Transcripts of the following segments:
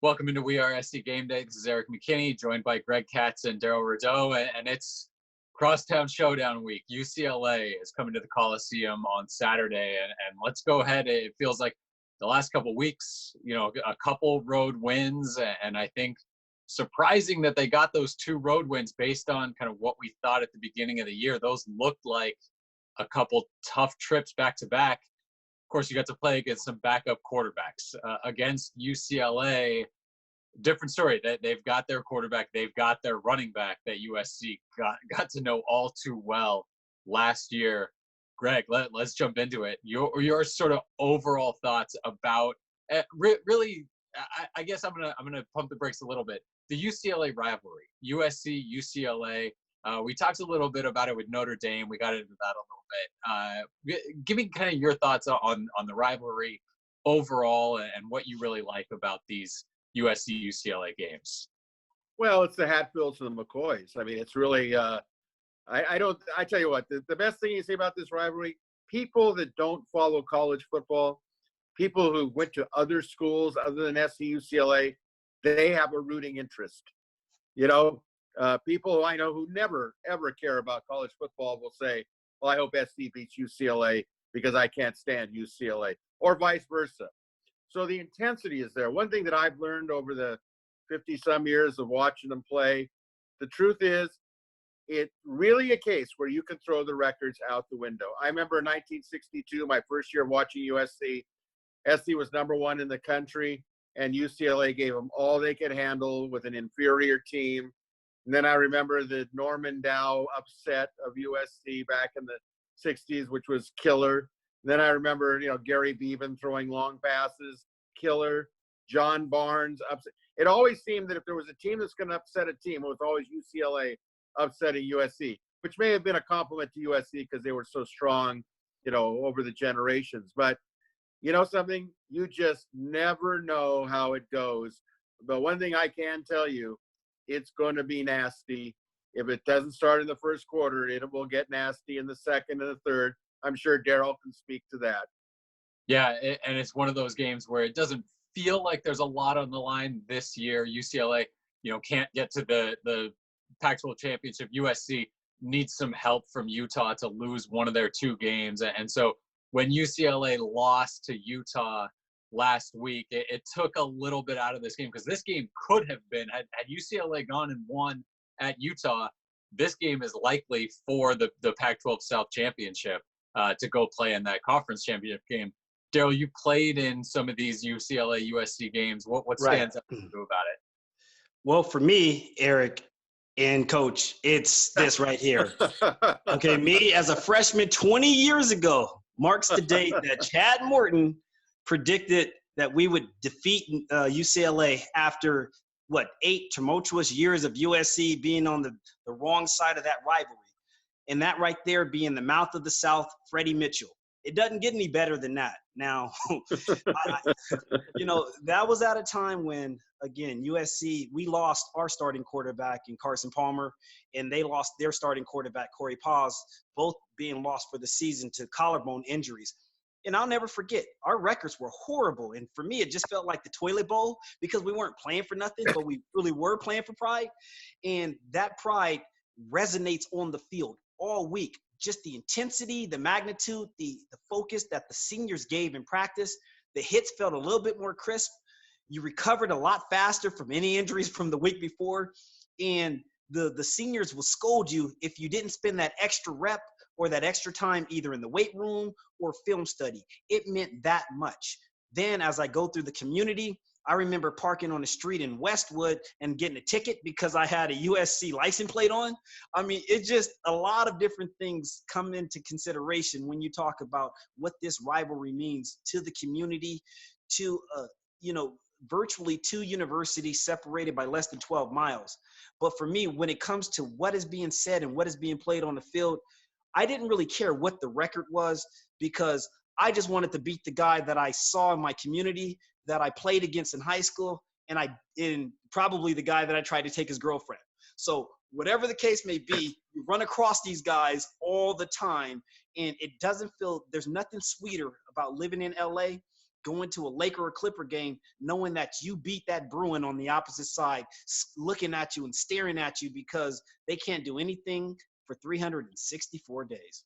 Welcome into WeAreSC Game Day. This is Erik McKinney, joined by Katz and Darrell Rideaux, and it's crosstown showdown week. UCLA is coming to the Coliseum on Saturday, and let's go ahead. It feels like the last couple of weeks, a couple road wins, and I think surprising that they got those 2 road wins based on kind of what we thought at the beginning of the year. Those looked like a couple tough trips back to back. Of course, you got to play against some backup quarterbacks. Against UCLA, different story. They've got their quarterback, they've got their running back that USC got to know all too well last year. Greg, let's jump into it. Your sort of overall thoughts about really. I guess I'm gonna pump the brakes a little bit. The UCLA rivalry, USC UCLA. We talked a little bit about it with Notre Dame. We got into that a little bit. Give me kind of your thoughts on the rivalry overall and what you really like about these USC UCLA games. Well, it's the Hatfields and the McCoys. I mean, it's really I tell you what, the best thing you say about this rivalry, people that don't follow college football, people who went to other schools other than SC UCLA, they have a rooting interest. People who I know who never, ever care about college football will say, well, I hope SC beats UCLA because I can't stand UCLA, or vice versa. So the intensity is there. One thing that I've learned over the 50-some years of watching them play, the truth is, it's really a case where you can throw the records out the window. I remember in 1962, my first year watching USC, SC was #1 in the country, and UCLA gave them all they could handle with an inferior team. And then I remember the Norman Dow upset of USC back in the 60s, which was killer. And then I remember, Gary Bevan throwing long passes, killer. John Barnes upset. It always seemed that if there was a team that's going to upset a team, it was always UCLA upsetting USC, which may have been a compliment to USC because they were so strong, over the generations. But something, you just never know how it goes. But one thing I can tell you, it's going to be nasty. If it doesn't start in the first quarter, it will get nasty in the second and the third. I'm sure Darrell can speak to that. Yeah, and it's one of those games where it doesn't feel like there's a lot on the line this year. UCLA, can't get to the Pac-12 championship. USC needs some help from Utah to lose one of their 2 games. And so when UCLA lost to Utah last week, it took a little bit out of this game, because this game could have been, had UCLA gone and won at Utah, this game is likely for the Pac-12 South Championship to go play in that conference championship game. Darrell, you played in some of these UCLA USC games. What stands out to you about it? Well, for me, Erik and Coach, it's this right here. Okay, me as a freshman 20 years ago marks the date that Chad Morton predicted that we would defeat UCLA after, 8 tumultuous years of USC being on the wrong side of that rivalry. And that right there being the mouth of the South, Freddie Mitchell. It doesn't get any better than that. Now, that was at a time when, again, USC, we lost our starting quarterback in Carson Palmer, and they lost their starting quarterback, Corey Paz, both being lost for the season to collarbone injuries. And I'll never forget, our records were horrible. And for me, it just felt like the toilet bowl, because we weren't playing for nothing, but we really were playing for pride. And that pride resonates on the field all week. Just the intensity, the magnitude, the focus that the seniors gave in practice. The hits felt a little bit more crisp. You recovered a lot faster from any injuries from the week before. And the seniors will scold you if you didn't spend that extra rep or that extra time either in the weight room or film study. It meant that much. Then as I go through the community, I remember parking on the street in Westwood and getting a ticket because I had a USC license plate on. I mean, it's just a lot of different things come into consideration when you talk about what this rivalry means to the community, to, virtually 2 universities separated by less than 12 miles. But for me, when it comes to what is being said and what is being played on the field, I didn't really care what the record was, because I just wanted to beat the guy that I saw in my community, that I played against in high school, and probably the guy that I tried to take his girlfriend. So whatever the case may be, you run across these guys all the time, and it doesn't feel – there's nothing sweeter about living in LA going to a Laker or Clipper game knowing that you beat that Bruin on the opposite side, looking at you and staring at you because they can't do anything for 364 days.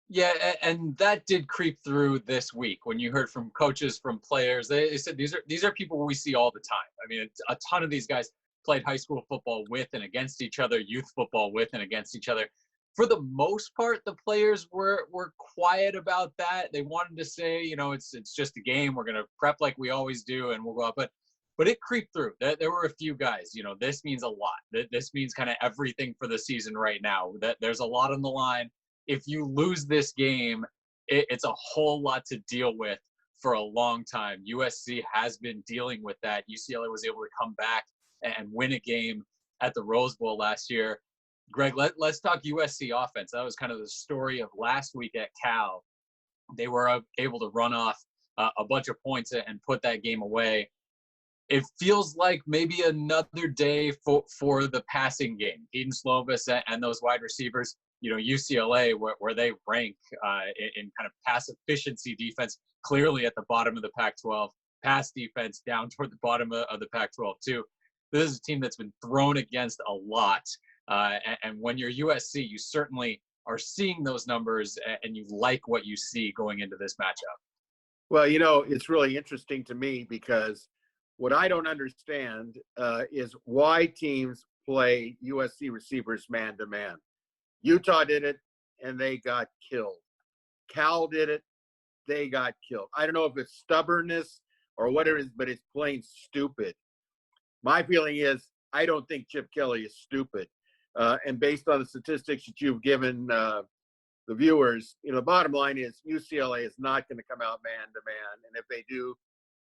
Yeah, and that did creep through this week when you heard from coaches, from players. They said these are people we see all the time. I mean, a ton of these guys played high school football with and against each other, youth football with and against each other. For the most part, the players were quiet about that. They wanted to say, it's just a game. We're going to prep like we always do, and we'll go out. But it creeped through. There were a few guys. This means a lot. This means kind of everything for the season right now. That there's a lot on the line. If you lose this game, it's a whole lot to deal with for a long time. USC has been dealing with that. UCLA was able to come back and win a game at the Rose Bowl last year. Greg, let's talk USC offense. That was kind of the story of last week at Cal. They were able to run off a bunch of points and put that game away. It feels like maybe another day for the passing game. Eden Slovis and those wide receivers. UCLA, where they rank in kind of pass efficiency defense, clearly at the bottom of the Pac-12. Pass defense down toward the bottom of the Pac-12 too. This is a team that's been thrown against a lot. And when you're USC, you certainly are seeing those numbers, and you like what you see going into this matchup. Well, it's really interesting to me because what I don't understand is why teams play USC receivers man-to-man. Utah did it, and they got killed. Cal did it, they got killed. I don't know if it's stubbornness or what it is, but it's plain stupid. My feeling is I don't think Chip Kelly is stupid. And based on the statistics that you've given the viewers, the bottom line is UCLA is not going to come out man-to-man. And if they do,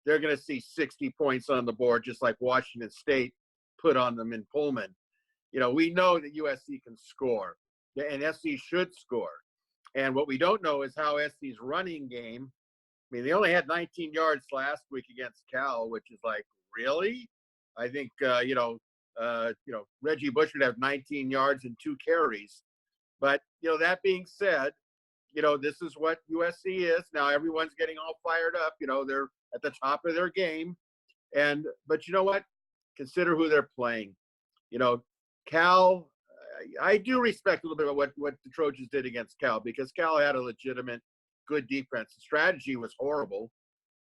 they're going to see 60 points on the board, just like Washington State put on them in Pullman. We know that USC can score, and SC should score. And what we don't know is how SC's running game. I mean, they only had 19 yards last week against Cal, which is like, really? I think, Reggie Bush would have 19 yards and 2 carries. But, that being said, this is what USC is. Now everyone's getting all fired up. They're at the top of their game. But you know what? Consider who they're playing. Cal, I do respect a little bit about what the Trojans did against Cal, because Cal had a legitimate good defense. The strategy was horrible.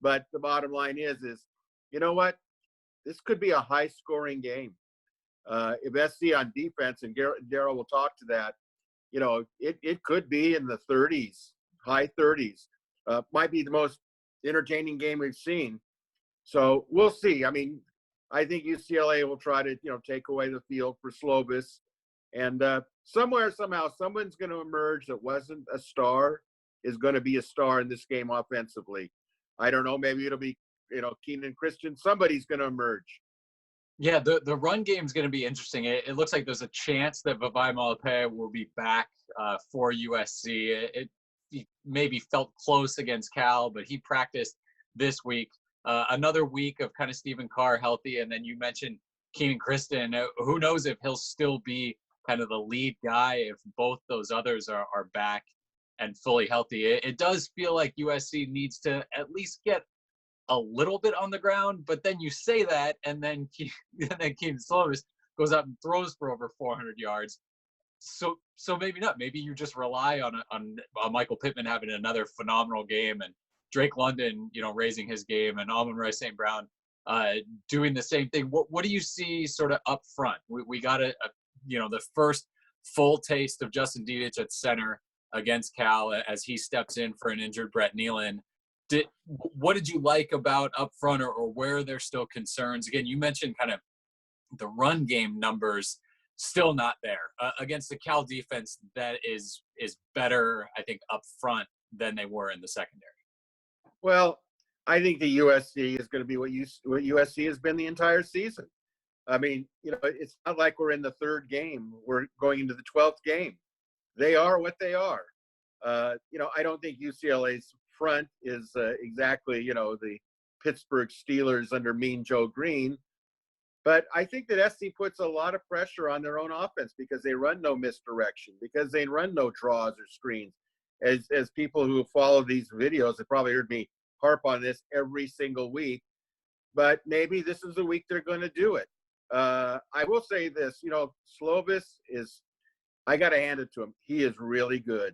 But the bottom line is, you know what? This could be a high-scoring game. If SC on defense, and Darrell will talk to that, it could be in the 30s, high 30s. Might be the most entertaining game we've seen. So we'll see. I mean, I think UCLA will try to, take away the field for Slovis. And somewhere, somehow, someone's going to emerge that wasn't a star is going to be a star in this game offensively. I don't know. Maybe it'll be, Keenan Christian. Somebody's going to emerge. Yeah, the run game is going to be interesting. It looks like there's a chance that Vavae Malepeai will be back for USC. He maybe felt close against Cal, but he practiced this week. Another week of kind of Stephen Carr healthy, and then you mentioned Keenan Christian. Who knows if he'll still be kind of the lead guy if both those others are back and fully healthy. It does feel like USC needs to at least get a little bit on the ground, but then you say that, and then Keenan Slovis goes out and throws for over 400 yards. So maybe not. Maybe you just rely on Michael Pittman having another phenomenal game, and Drake London, raising his game, and Amon-Ra St. Brown doing the same thing. What do you see sort of up front? We got the first full taste of Justin Dedich at center against Cal as he steps in for an injured Brett Nealon. What did you like about up front, or where are there still concerns? Again, you mentioned kind of the run game numbers still not there against the Cal defense that is better, I think, up front than they were in the secondary. Well, I think the USC is going to be what USC has been the entire season. I mean, it's not like we're in the third game. We're going into the 12th game. They are what they are. I don't think UCLA's front is exactly, the Pittsburgh Steelers under Mean Joe Green. But I think that SC puts a lot of pressure on their own offense because they run no misdirection, because they run no draws or screens. As people who follow these videos have probably heard me harp on this every single week, but maybe this is the week they're going to do it. I will say this, Slovis is, I got to hand it to him. He is really good,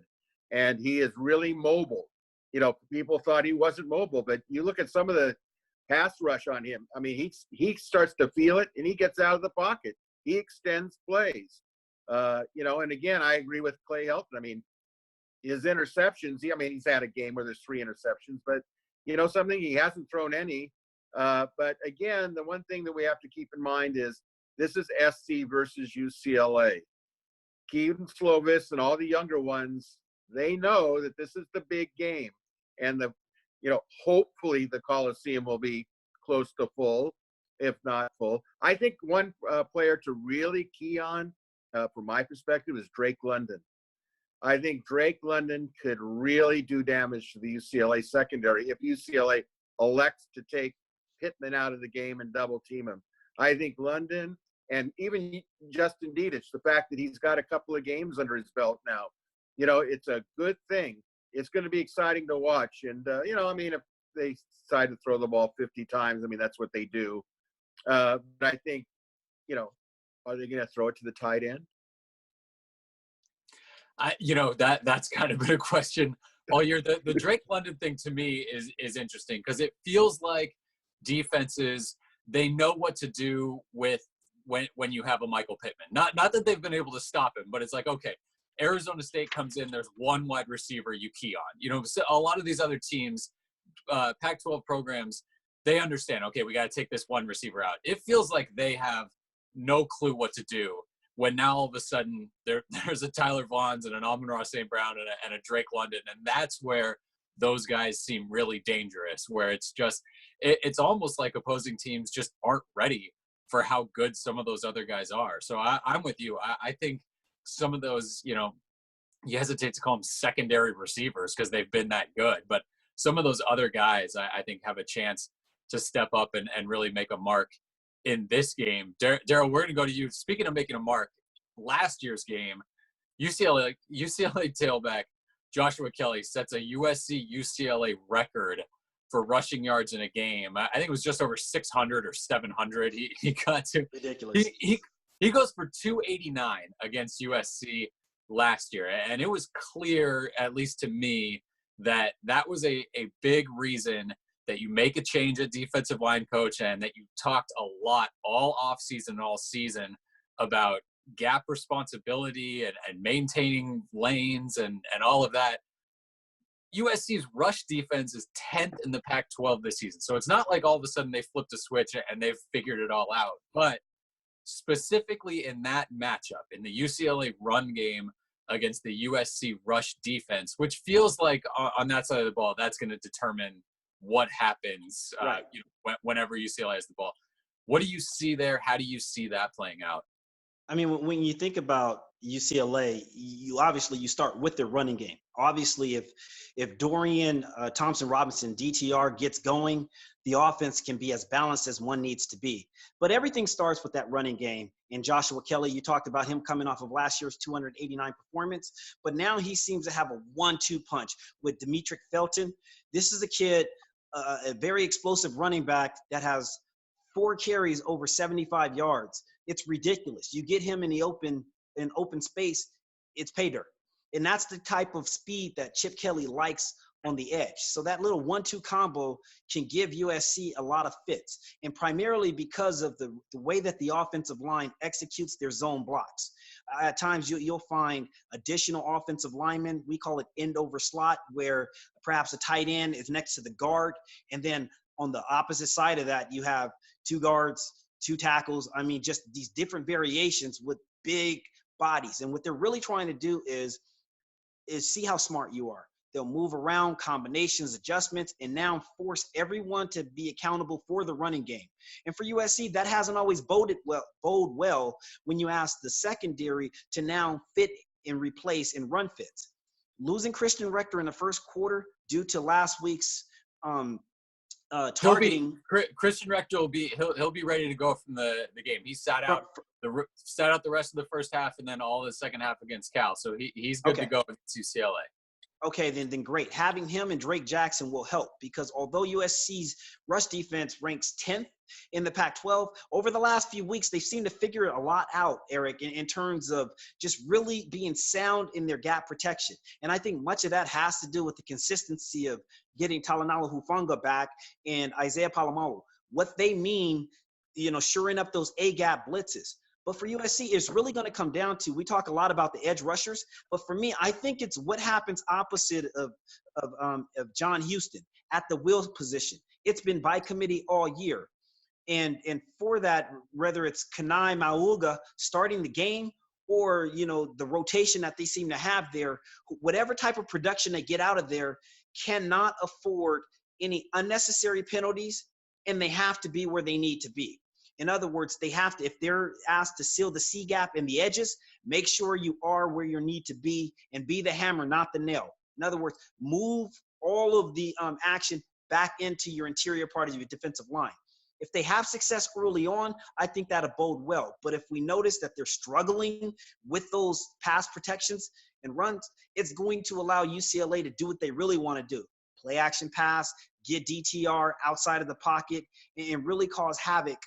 and he is really mobile. People thought he wasn't mobile, but you look at some of the pass rush on him. I mean, he starts to feel it, and he gets out of the pocket. He extends plays. And again, I agree with Clay Helton. I mean, his interceptions, he's had a game where there's 3 interceptions, but something, he hasn't thrown any. But again, the one thing that we have to keep in mind is this is SC versus UCLA. Keaton Slovis and all the younger ones, they know that this is the big game. And hopefully the Coliseum will be close to full, if not full. I think one player to really key on, from my perspective, is Drake London. I think Drake London could really do damage to the UCLA secondary if UCLA elects to take Pittman out of the game and double team him. I think London, and even Justin Dietich, the fact that he's got a couple of games under his belt now, it's a good thing. It's going to be exciting to watch. And, if they decide to throw the ball 50 times, that's what they do. But I think, are they going to throw it to the tight end? That's kind of been a question all year. The Drake London thing to me is interesting because it feels like defenses, they know what to do with when you have a Michael Pittman. Not that they've been able to stop him, but it's like, okay, Arizona State comes in, there's one wide receiver you key on. So a lot of these other teams, Pac-12 programs, they understand, okay, we got to take this one receiver out. It feels like they have no clue what to do when now all of a sudden there's a Tyler Vaughns and an Amon-Ra St. Brown and a Drake London. And that's where those guys seem really dangerous, where it's just, it's almost like opposing teams just aren't ready for how good some of those other guys are. So I'm with you. I think some of those, you hesitate to call them secondary receivers because they've been that good, but some of those other guys I think have a chance to step up and really make a mark in this game. Darrell, we're going to go to you. Speaking of making a mark, last year's game, UCLA tailback Joshua Kelly sets a USC UCLA record for rushing yards in a game. I think it was just over 600 or 700. He got to ridiculous. He goes for 289 against USC last year, and it was clear, at least to me, that was a big reason that you make a change at defensive line coach and that you talked a lot all offseason, all season about gap responsibility and maintaining lanes and all of that. USC's rush defense is 10th in the Pac-12 this season. So it's not like all of a sudden they flipped a switch and they've figured it all out. But specifically in that matchup, in the UCLA run game against the USC rush defense, which feels like on that side of the ball, that's going to determine what happens right. Whenever UCLA has the ball. What do you see there? How do you see that playing out? I mean, when you think about UCLA, you start with their running game. Obviously, if Dorian Thompson-Robinson, DTR, gets going, the offense can be as balanced as one needs to be. But everything starts with that running game. And Joshua Kelly, you talked about him coming off of last year's 289 performance, but now he seems to have a 1-2 punch with Demetric Felton. This is a kid, a very explosive running back that has 4 carries over 75 yards. It's ridiculous. You get him in open space, it's pay dirt. And that's the type of speed that Chip Kelly likes on the edge. So that little 1-2 combo can give USC a lot of fits, and primarily because of the way that the offensive line executes their zone blocks. At times you'll find additional offensive linemen. We call it end over slot, where perhaps a tight end is next to the guard. And then on the opposite side of that, you have 2 guards, 2 tackles. I mean, just these different variations with big bodies. And what they're really trying to do is see how smart you are. They'll move around, combinations, adjustments, and now force everyone to be accountable for the running game. And for USC, that hasn't always bode well when you ask the secondary to now fit and replace and run fits. Losing Christian Rector in the first quarter due to last week's targeting. Christian Rector will be he'll be ready to go from the game. He sat out the rest of the first half and then all the second half against Cal. So he's good to go against UCLA. Okay, then great. Having him and Drake Jackson will help because although USC's rush defense ranks 10th in the Pac-12, over the last few weeks, they've seemed to figure a lot out, Eric, in terms of just really being sound in their gap protection. And I think much of that has to do with the consistency of getting Talanoa Hufanga back and Isaiah Palomalu. What they mean, shoring up those A-gap blitzes. But for USC, it's really going to come down to, we talk a lot about the edge rushers, but for me, I think it's what happens opposite of John Houston at the will position. It's been by committee all year. And for that, whether it's Kanai Mauga starting the game or, the rotation that they seem to have there, whatever type of production they get out of there cannot afford any unnecessary penalties, and they have to be where they need to be. In other words, they have to, if they're asked to seal the C gap in the edges, make sure you are where you need to be and be the hammer, not the nail. In other words, move all of the action back into your interior part of your defensive line. If they have success early on, I think that'll bode well. But if we notice that they're struggling with those pass protections and runs, it's going to allow UCLA to do what they really want to do. Play action pass, get DTR outside of the pocket, and really cause havoc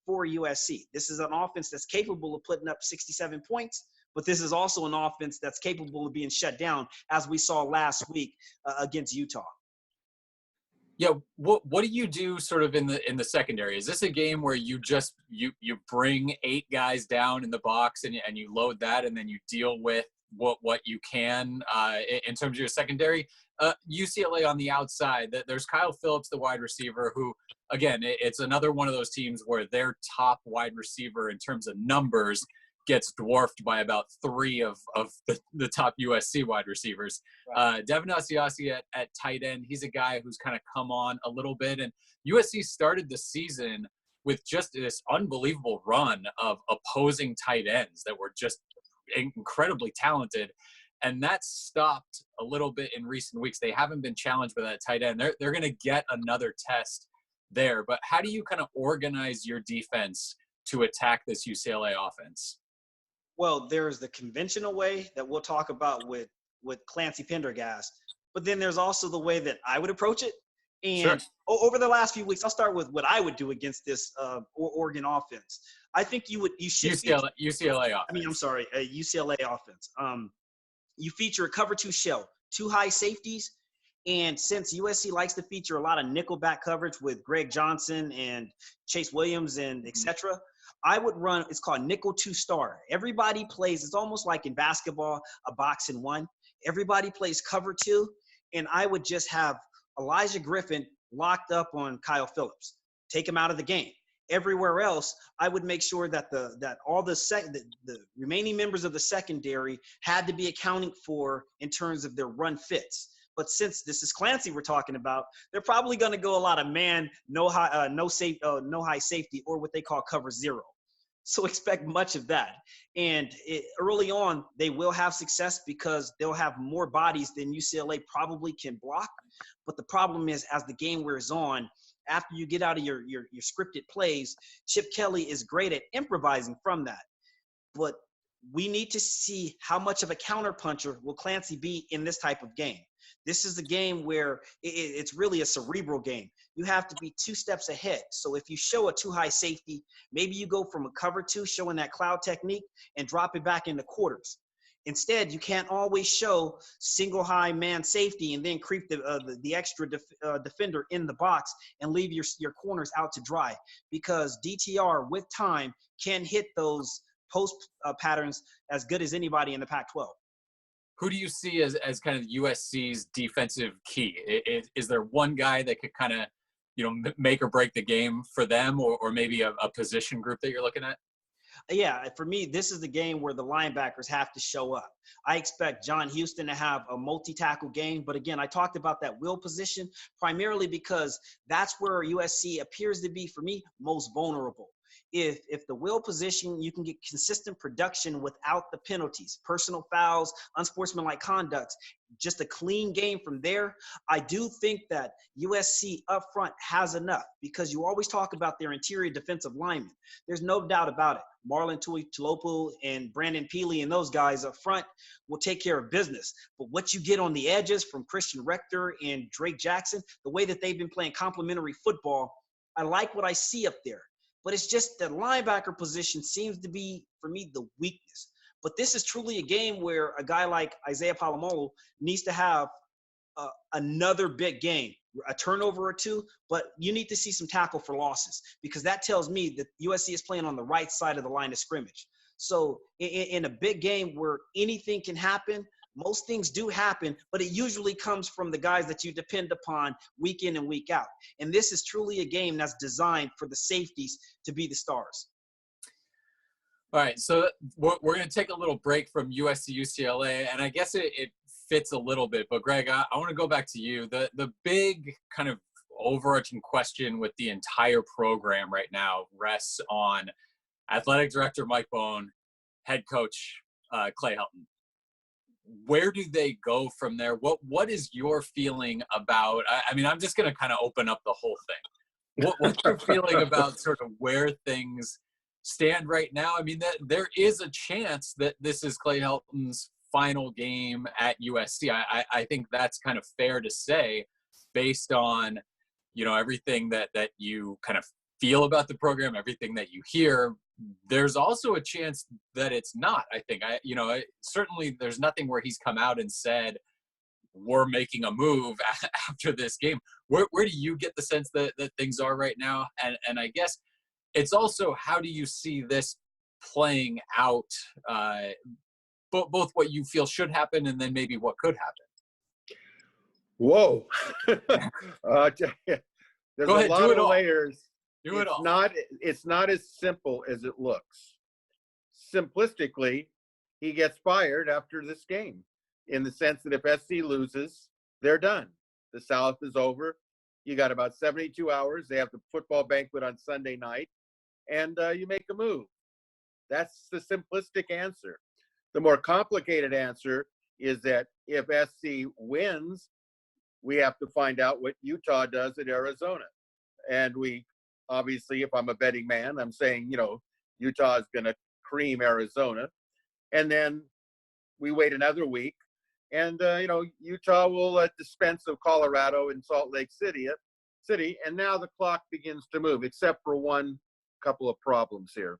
for USC. This is an offense that's capable of putting up 67 points, but this is also an offense that's capable of being shut down, as we saw last week against Utah. Yeah, what do you do sort of in the secondary? Is this a game where you just you bring 8 guys down in the box and you load that and then you deal with what you can in terms of your secondary? UCLA on the outside, there's Kyle Phillips, the wide receiver, who, again, it's another one of those teams where their top wide receiver in terms of numbers gets dwarfed by about 3 of the top USC wide receivers. Right. Devin Asiasi at tight end, he's a guy who's kind of come on a little bit. And USC started the season with just this unbelievable run of opposing tight ends that were just incredibly talented. And that stopped a little bit in recent weeks. They haven't been challenged by that tight end. They're going to get another test there. But how do you kind of organize your defense to attack this UCLA offense? Well, there's the conventional way that we'll talk about with Clancy Pendergast, but then there's also the way that I would approach it. And sure. Over the last few weeks, I'll start with what I would do against this Oregon offense. I think you should UCLA offense. UCLA offense. You feature a cover 2 shell, 2 high safeties, and since USC likes to feature a lot of nickelback coverage with Greg Johnson and Chase Williams and etc., I would run, it's called nickel 2 star. Everybody plays, it's almost like in basketball, a box and 1. Everybody plays cover 2, and I would just have Elijah Griffin locked up on Kyle Phillips, take him out of the game. Everywhere else, I would make sure that all the remaining members of the secondary had to be accounting for in terms of their run fits. But since this is Clancy we're talking about, they're probably going to go a lot of man, no high safety, or what they call cover 0. So expect much of that. And early on, they will have success because they'll have more bodies than UCLA probably can block. But the problem is, as the game wears on, after you get out of your scripted plays, Chip Kelly is great at improvising from that. But we need to see how much of a counterpuncher will Clancy be in this type of game. This is a game where it's really a cerebral game. You have to be 2 steps ahead. So if you show a 2 high safety, maybe you go from a cover 2 showing that cloud technique and drop it back into quarters. Instead, you can't always show single high man safety and then creep the extra defender in the box and leave your corners out to dry, because DTR with time can hit those post patterns as good as anybody in the Pac-12. Who do you see as kind of USC's defensive key? Is there one guy that could kind of, make or break the game for them, or maybe a position group that you're looking at? Yeah, for me, this is the game where the linebackers have to show up. I expect John Houston to have a multi-tackle game. But again, I talked about that will position primarily because that's where USC appears to be, for me, most vulnerable. If the will position, you can get consistent production without the penalties, personal fouls, unsportsmanlike conducts, just a clean game from there. I do think that USC up front has enough, because you always talk about their interior defensive linemen. There's no doubt about it. Marlon Tuipulotu and Brandon Peely and those guys up front will take care of business. But what you get on the edges from Christian Rector and Drake Jackson, the way that they've been playing complementary football, I like what I see up there. But it's just the linebacker position seems to be, for me, the weakness. But this is truly a game where a guy like Isaiah Palomolo needs to have another big game, a turnover or two, but you need to see some tackle for losses, because that tells me that USC is playing on the right side of the line of scrimmage. So in a big game where anything can happen, most things do happen, but it usually comes from the guys that you depend upon week in and week out. And this is truly a game that's designed for the safeties to be the stars. All right, so we're going to take a little break from USC UCLA, and I guess it fits a little bit. But Greg, I want to go back to you. The big kind of overarching question with the entire program right now rests on athletic director Mike Bohn, head coach Clay Helton. Where do they go from there? What is your feeling about? I mean, I'm just going to kind of open up the whole thing. What's your feeling about sort of where things stand right now? I mean, that there is a chance that this is Clay Helton's final game at USC. I think that's kind of fair to say, based on, you know, everything that you kind of feel about the program, everything that you hear. There's also a chance that it's not. I think certainly there's nothing where he's come out and said we're making a move after this game. Where do you get the sense that things are right now? And I guess it's also, how do you see this playing out, both what you feel should happen and then maybe what could happen? Whoa. There's Go ahead, a lot of layers. It's not as simple as it looks. Simplistically, he gets fired after this game, in the sense that if SC loses, they're done. The South is over. You got about 72 hours. They have the football banquet on Sunday night, and you make a move. That's the simplistic answer. The more complicated answer is that if SC wins, we have to find out what Utah does at Arizona. And we, obviously, if I'm a betting man, I'm saying, Utah is going to cream Arizona. And then we wait another week, and, Utah will dispense of Colorado and Salt Lake City. And now the clock begins to move, except for one couple of problems here.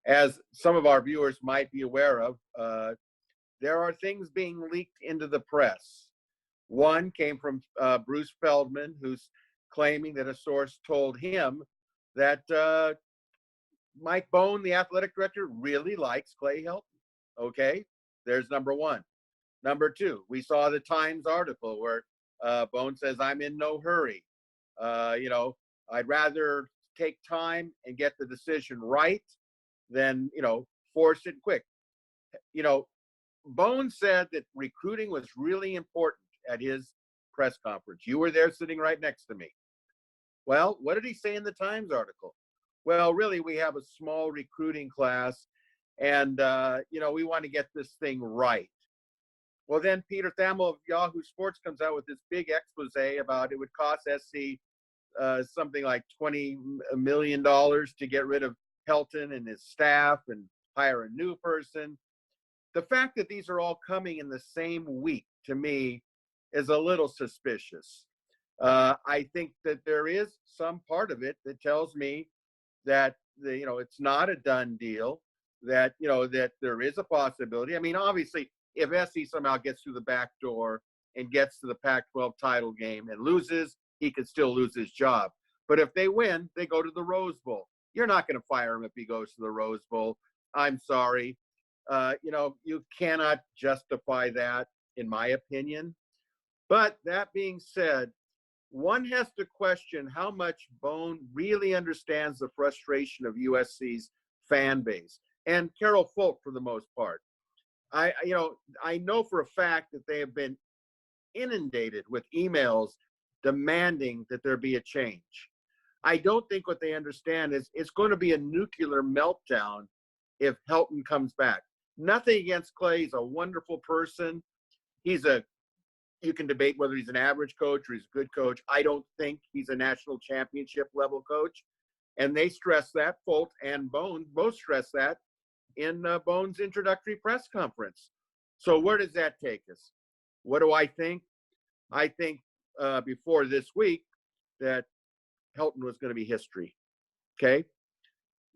As some of our viewers might be aware of, there are things being leaked into the press. One came from Bruce Feldman, who's claiming that a source told him that Mike Bohn, the athletic director, really likes Clay Helton. Okay, there's number one. Number two, we saw the Times article where Bohn says, I'm in no hurry. I'd rather take time and get the decision right than, force it quick. Bohn said that recruiting was really important at his press conference. You were there sitting right next to me. Well, what did he say in the Times article? Well, really, we have a small recruiting class, and, we want to get this thing right. Well, then Peter Thamel of Yahoo Sports comes out with this big expose about it would cost SC something like $20 million to get rid of Helton and his staff and hire a new person. The fact that these are all coming in the same week, to me, is a little suspicious. I think that there is some part of it that tells me that it's not a done deal, that that there is a possibility. I mean, obviously, if SC somehow gets through the back door and gets to the Pac-12 title game and loses, he could still lose his job. But if they win, they go to the Rose Bowl. You're not going to fire him if he goes to the Rose Bowl. I'm sorry. You cannot justify that, in my opinion. But that being said, one has to question how much Bohn really understands the frustration of USC's fan base, and Carol Folk for the most part. I know for a fact that they have been inundated with emails demanding that there be a change. I don't think what they understand is it's going to be a nuclear meltdown if Helton comes back. Nothing against Clay. He's a wonderful person. You can debate whether he's an average coach or he's a good coach. I don't think he's a national championship level coach. And they stress that, Folt and Bone both stress that in Bone's introductory press conference. So where does that take us? What do I think? I think before this week that Helton was going to be history. Okay.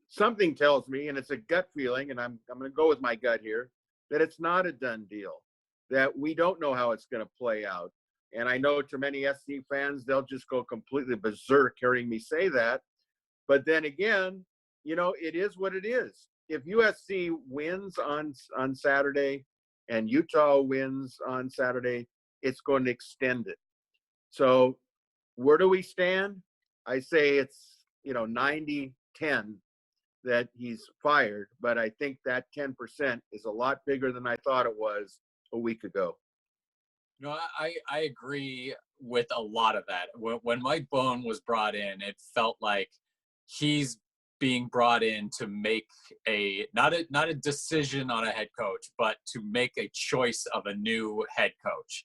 Something tells me, and it's a gut feeling, and I'm going to go with my gut here, that it's not a done deal, that we don't know how it's going to play out. And I know to many SC fans, they'll just go completely berserk hearing me say that. But then again, it is what it is. If USC wins on Saturday and Utah wins on Saturday, it's going to extend it. So where do we stand? I say it's, 90-10 that he's fired, but I think that 10% is a lot bigger than I thought it was a week ago. I agree with a lot of that. When Mike Bone was brought in, it felt like he's being brought in to make not a decision on a head coach, but to make a choice of a new head coach.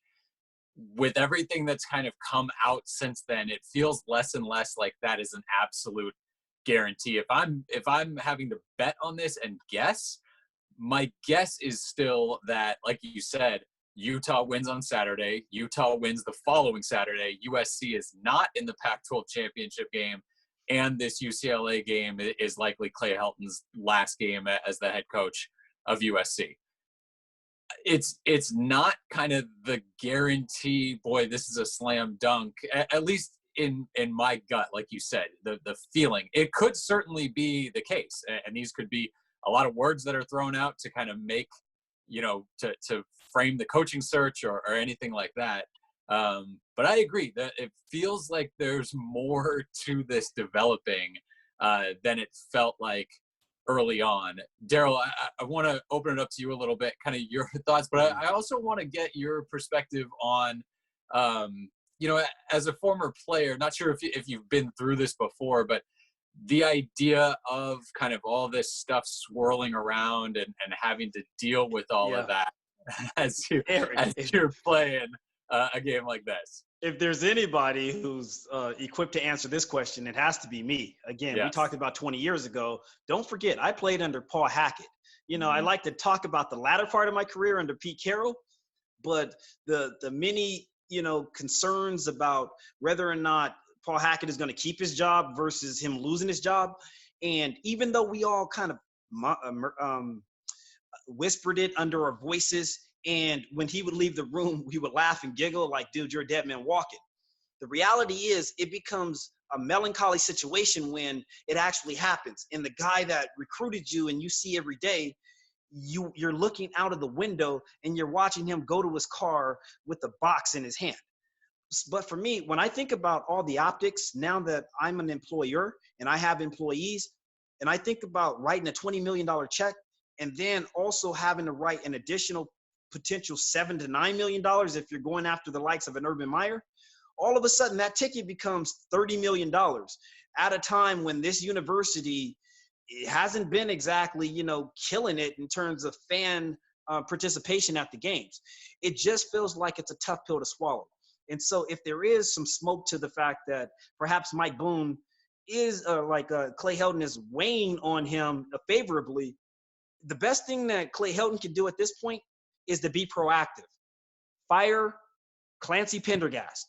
With everything that's kind of come out since then, it feels less and less like that is an absolute guarantee. If I'm having to bet on this and guess, my guess is still that, like you said, Utah wins on Saturday, Utah wins the following Saturday, USC is not in the Pac-12 championship game, and this UCLA game is likely Clay Helton's last game as the head coach of USC. It's not kind of the guarantee, boy, this is a slam dunk, at least in my gut, like you said, the feeling. It could certainly be the case, and these could be a lot of words that are thrown out to kind of make, to frame the coaching search or anything like that. But I agree that it feels like there's more to this developing than it felt like early on. Darrell, I want to open it up to you a little bit, kind of your thoughts, but I also want to get your perspective on, as a former player, not sure if you've been through this before, but the idea of kind of all this stuff swirling around and having to deal with all of that as you're playing a game like this. If there's anybody who's equipped to answer this question, it has to be me. Again, We talked about 20 years ago. Don't forget, I played under Paul Hackett. I like to talk about the latter part of my career under Pete Carroll, but the many, concerns about whether or not Paul Hackett is going to keep his job versus him losing his job. And even though we all kind of whispered it under our voices, and when he would leave the room, we would laugh and giggle like, dude, you're a dead man walking. The reality is it becomes a melancholy situation when it actually happens. And the guy that recruited you and you see every day, you're looking out of the window and you're watching him go to his car with the box in his hand. But for me, when I think about all the optics, now that I'm an employer and I have employees, and I think about writing a $20 million check and then also having to write an additional potential $7 to $9 million if you're going after the likes of an Urban Meyer, all of a sudden that ticket becomes $30 million at a time when this university hasn't been exactly, killing it in terms of fan participation at the games. It just feels like it's a tough pill to swallow. And so if there is some smoke to the fact that perhaps Mike Boone is Clay Helton is weighing on him favorably, the best thing that Clay Helton can do at this point is to be proactive. Fire Clancy Pendergast.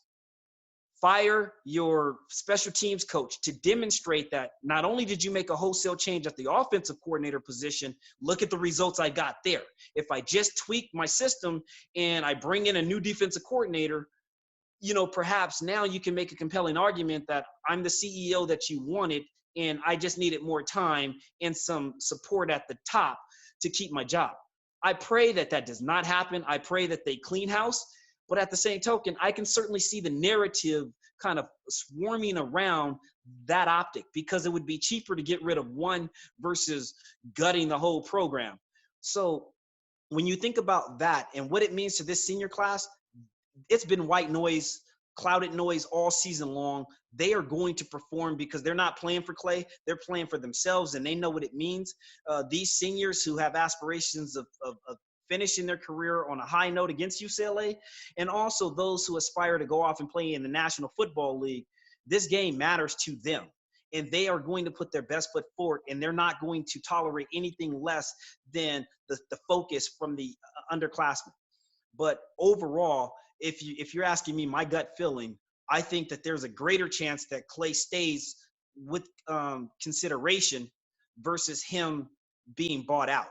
Fire your special teams coach to demonstrate that not only did you make a wholesale change at the offensive coordinator position, look at the results I got there. If I just tweak my system and I bring in a new defensive coordinator, perhaps now you can make a compelling argument that I'm the CEO that you wanted and I just needed more time and some support at the top to keep my job. I pray that that does not happen. I pray that they clean house. But at the same token, I can certainly see the narrative kind of swarming around that optic because it would be cheaper to get rid of one versus gutting the whole program. So when you think about that and what it means to this senior class, it's been white noise clouded noise all season long. They are going to perform because they're not playing for Clay. They're playing for themselves, and they know what it means. These seniors who have aspirations of finishing their career on a high note against UCLA, and also those who aspire to go off and play in the National Football League, this game matters to them. And they are going to put their best foot forward, and they're not going to tolerate anything less than the focus from the underclassmen. But overall, if you're asking me my gut feeling, I think that there's a greater chance that Clay stays with consideration versus him being bought out.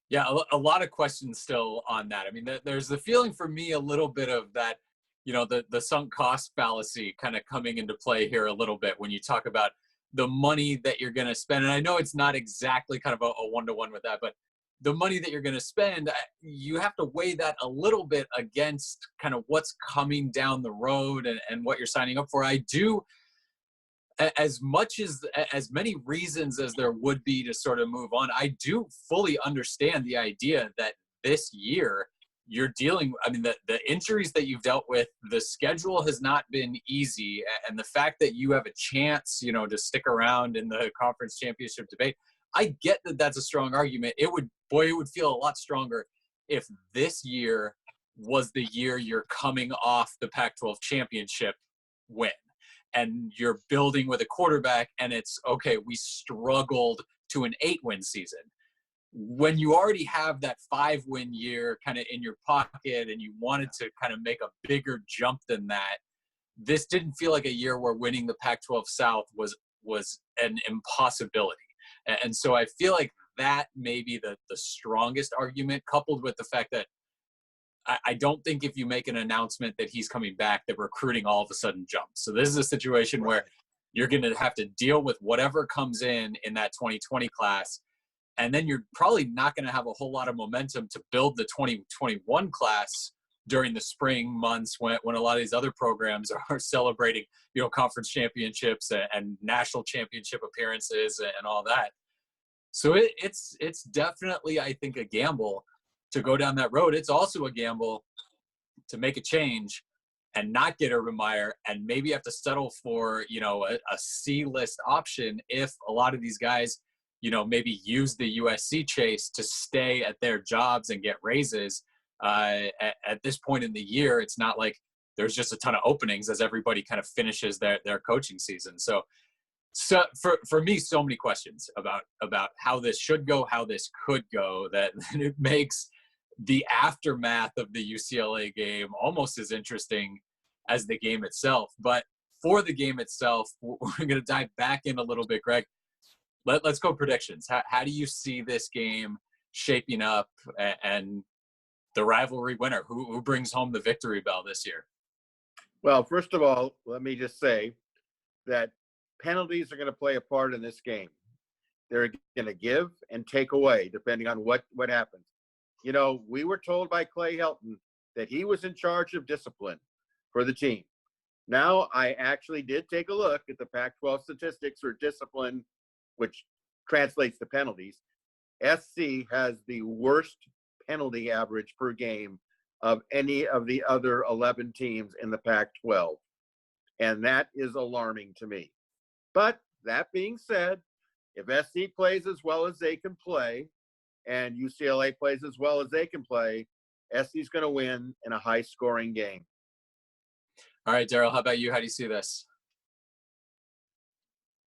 Yeah, a lot of questions still on that. I mean, there's the feeling for me a little bit of that, the sunk cost fallacy kind of coming into play here a little bit when you talk about the money that you're going to spend. And I know it's not exactly kind of a one-to-one with that, but the money that you're going to spend, you have to weigh that a little bit against kind of what's coming down the road and what you're signing up for. I do, as many reasons as there would be to sort of move on, I do fully understand the idea that this year you're dealing, I mean, the injuries that you've dealt with, the schedule has not been easy. And the fact that you have a chance, to stick around in the conference championship debate, I get that that's a strong argument. It would feel a lot stronger if this year was the year you're coming off the Pac-12 championship win and you're building with a quarterback and it's, okay, we struggled to an 8-win season. When you already have that 5-win year kind of in your pocket and you wanted to kind of make a bigger jump than that, this didn't feel like a year where winning the Pac-12 South was an impossibility. And so I feel like that may be the strongest argument, coupled with the fact that I don't think if you make an announcement that he's coming back, that recruiting all of a sudden jumps. So this is a situation where you're going to have to deal with whatever comes in that 2020 class. And then you're probably not going to have a whole lot of momentum to build the 2021 class during the spring months when a lot of these other programs are celebrating, conference championships and national championship appearances and all that. So it's definitely, I think, a gamble to go down that road. It's also a gamble to make a change and not get Urban Meyer and maybe have to settle for, a C-list option if a lot of these guys, maybe use the USC chase to stay at their jobs and get raises. At this point in the year, it's not like there's just a ton of openings as everybody kind of finishes their coaching season. So for me, so many questions about how this should go, how this could go, that it makes the aftermath of the UCLA game almost as interesting as the game itself. But for the game itself, we're going to dive back in a little bit, Greg. Let's go predictions. How do you see this game shaping up and the rivalry winner? Who brings home the victory bell this year? Well, first of all, let me just say that penalties are going to play a part in this game. They're going to give and take away depending on what happens. We were told by Clay Helton that he was in charge of discipline for the team. Now, I actually did take a look at the Pac-12 statistics for discipline, which translates to penalties. SC has the worst penalty average per game of any of the other 11 teams in the Pac-12. And that is alarming to me. But that being said, if SC plays as well as they can play and UCLA plays as well as they can play, SC's going to win in a high-scoring game. All right, Darrell, how about you? How do you see this?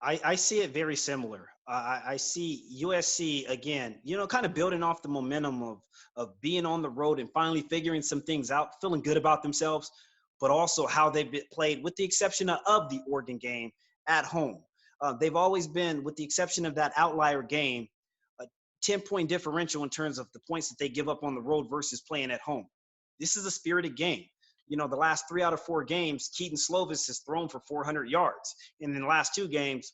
I see it very similar. I see USC, again, kind of building off the momentum of being on the road and finally figuring some things out, feeling good about themselves, but also how they've played, with the exception of the Oregon game, at home. They've always been, with the exception of that outlier game, a 10-point differential in terms of the points that they give up on the road versus playing at home. This is a spirited game. The last 3 out of 4 games, Keaton Slovis has thrown for 400 yards. And in the last 2 games,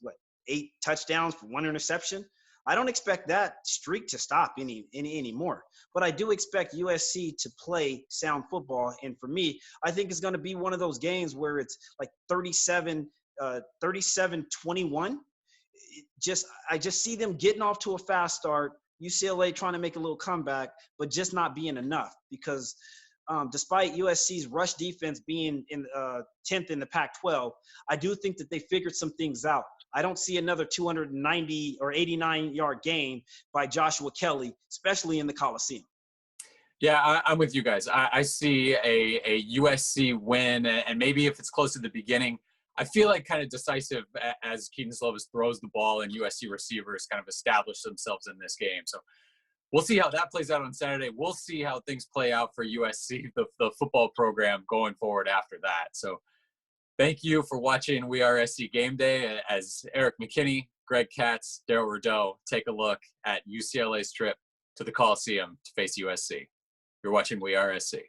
8 touchdowns for 1 interception? I don't expect that streak to stop anymore. But I do expect USC to play sound football. And for me, I think it's going to be one of those games where it's like 37-21. I just see them getting off to a fast start, UCLA trying to make a little comeback, but just not being enough because despite USC's rush defense being in 10th in the Pac-12, I do think that they figured some things out. I don't see another 290 or 89-yard game by Joshua Kelly, especially in the Coliseum. Yeah, I'm with you guys. I see a USC win, and maybe if it's close to the beginning, I feel like kind of decisive as Keaton Slovis throws the ball and USC receivers kind of establish themselves in this game. So we'll see how that plays out on Saturday. We'll see how things play out for USC, the football program going forward after that. So thank you for watching WeAreSC Game Day as Erik McKinney, Greg Katz, Darrell Rideaux take a look at UCLA's trip to the Coliseum to face USC. You're watching WeAreSC.